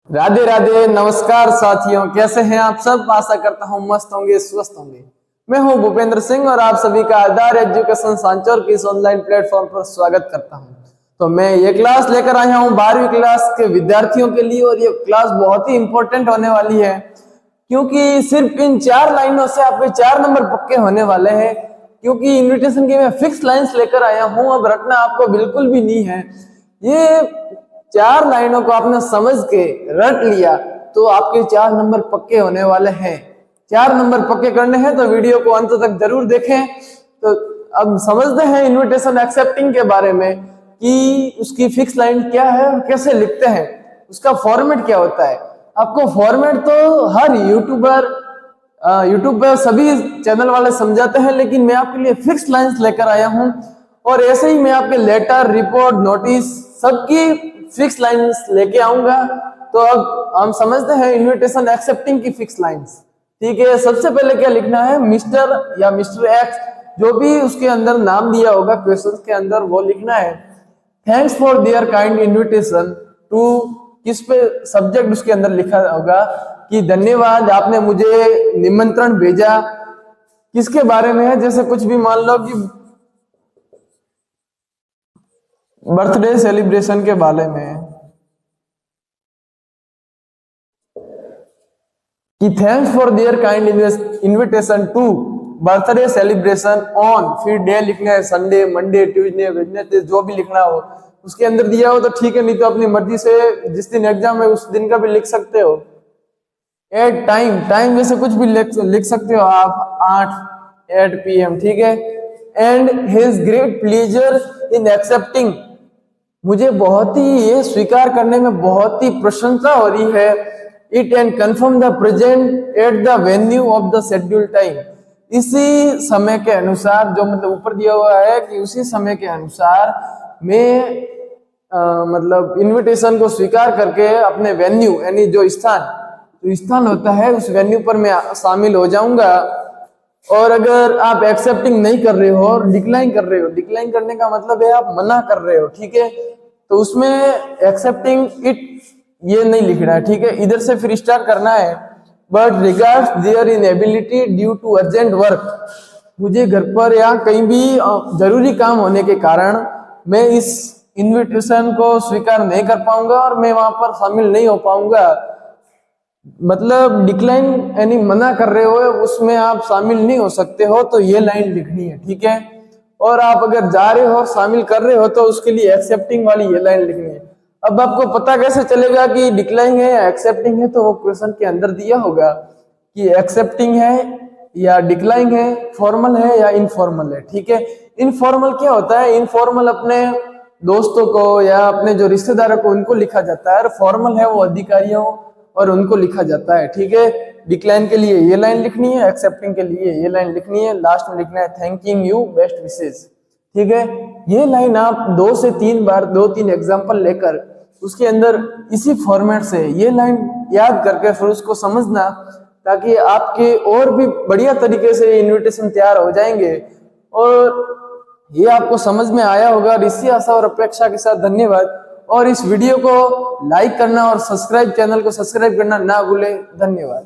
राधे राधे, नमस्कार साथियों, कैसे हैं आप सब। आशा करता हूं मस्त होंगे, स्वस्थ होंगे। मैं हूं भूपेंद्र सिंह और आप सभी का आधार एजुकेशन सांचौर की इस ऑनलाइन प्लेटफॉर्म पर स्वागत करता हूं। तो मैं ये क्लास लेकर आया हूं 12वीं क्लास के विद्यार्थियों के लिए और ये क्लास बहुत ही इंपॉर्टेंट होने वाली है, क्योंकि सिर्फ इन 4 लाइनों से आपके 4 नंबर पक्के होने वाले हैं। क्योंकि इन्विटेशन की मैं फिक्स लाइंस लेकर आया हूं, अब रटना आपको बिल्कुल भी नहीं है। ये 4 लाइनों को आपने समझ के रट लिया तो आपके 4 नंबर पक्के होने वाले हैं। 4 नंबर पक्के करने हैं तो वीडियो को अंत तक जरूर देखें। तो अब समझते हैं इनविटेशन एक्सेप्टिंग के बारे में कि उसकी फिक्स लाइन क्या है और कैसे लिखते हैं, उसका फॉर्मेट क्या होता है। आपको फॉर्मेट तो हर यूट्यूब पर सभी चैनल वाले समझाते हैं, लेकिन मैं आपके लिए फिक्स लाइंस लेकर आया हूं और ऐसे ही मैं आपके लेटर, रिपोर्ट, नोटिस सबकी फिक्स लाइंस लेके आऊंगा। तो अब हम समझते हैं इनविटेशन एक्सेप्टिंग की फिक्स लाइंस। ठीक है, सबसे पहले क्या लिखना है, मिस्टर या मिस्टर एक्स, जो भी उसके अंदर नाम दिया होगा क्वेश्चन के अंदर, वो लिखना है। Thanks for their kind invitation to, किस पे सब्जेक्ट उसके अंदर लिखा होगा कि धन्यवाद, आपने मुझे निमंत्रण भेजा। किसके बारे में है, जैसे कुछ भी मान लो कि बर्थडे सेलिब्रेशन के बारे में कि thanks for their kind invitation to birthday celebration on, फिर डे लिखना है संडे, मंडे, ट्यूसडे, वेडनेसडे, जो भी लिखना हो उसके अंदर दिया हो तो ठीक है, नहीं तो अपनी मर्जी से जिस दिन एग्जाम है उस दिन का भी लिख सकते हो। एट टाइम जैसे कुछ भी लिख सकते हो आप, 8 PM, ठीक है। And his great pleasure in accepting, मुझे बहुत ही ये स्वीकार करने में बहुत ही प्रशंसा हो रही है। It and confirm the present at the venue of the schedule time, इसी समय के अनुसार, जो मतलब ऊपर दिया हुआ है कि उसी समय के अनुसार मैं मतलब इनविटेशन को स्वीकार करके अपने वेन्यू यानी जो स्थान होता है उस वेन्यू पर मैं शामिल हो जाऊंगा। और अगर आप एक्सेप्टिंग नहीं कर रहे हो और डिक्लाइन कर रहे हो, डिक्लाइन करने का मतलब है आप मना कर रहे हो, ठीक है, तो उसमें एक्सेप्टिंग इट ये नहीं लिखना है, ठीक है। इधर से फिर स्टार्ट करना है, but regards their inability due to urgent work, मुझे घर पर या कहीं भी जरूरी काम होने के कारण मैं इस इनविटेशन को स्वीकार नहीं कर पाऊंगा और मैं वहां पर शामिल नहीं हो पाऊंगा। मतलब डिक्लाइन यानी मना कर रहे हो, उसमें आप शामिल नहीं हो सकते हो, तो ये लाइन लिखनी है, ठीक है। और आप अगर जा रहे हो, शामिल कर रहे हो, तो उसके लिए एक्सेप्टिंग वाली ये लाइन लिखनी है। अब आपको पता कैसे चलेगा कि डिक्लाइन है या एक्सेप्टिंग है, तो वो क्वेश्चन के अंदर दिया होगा कि एक्सेप्टिंग है या डिक्लाइन है, फॉर्मल है या इनफॉर्मल है, ठीक है। इनफॉर्मल क्या होता है, इनफॉर्मल अपने दोस्तों को या अपने जो रिश्तेदारों को उनको लिखा जाता है, और फॉर्मल है वो अधिकारियों और उनको लिखा जाता है, ठीक है। डिक्लाइन के लिए ये लाइन लिखनी है, एक्सेप्टिंग के लिए ये लाइन लिखनी है, लास्ट में लिखना है थैंकिंग यू, बेस्ट विशेस, ठीक है। ये लाइन आप 2 से 3 बार 2-3 एग्जाम्पल लेकर उसके अंदर इसी फॉर्मेट से ये लाइन याद करके फिर उसको समझना, ताकि आपके और भी बढ़िया तरीके से इन्विटेशन तैयार हो जाएंगे। और ये आपको समझ में आया होगा, और इसी आशा और अपेक्षा के साथ धन्यवाद। और इस वीडियो को लाइक करना और चैनल को सब्सक्राइब करना ना भूलें। धन्यवाद।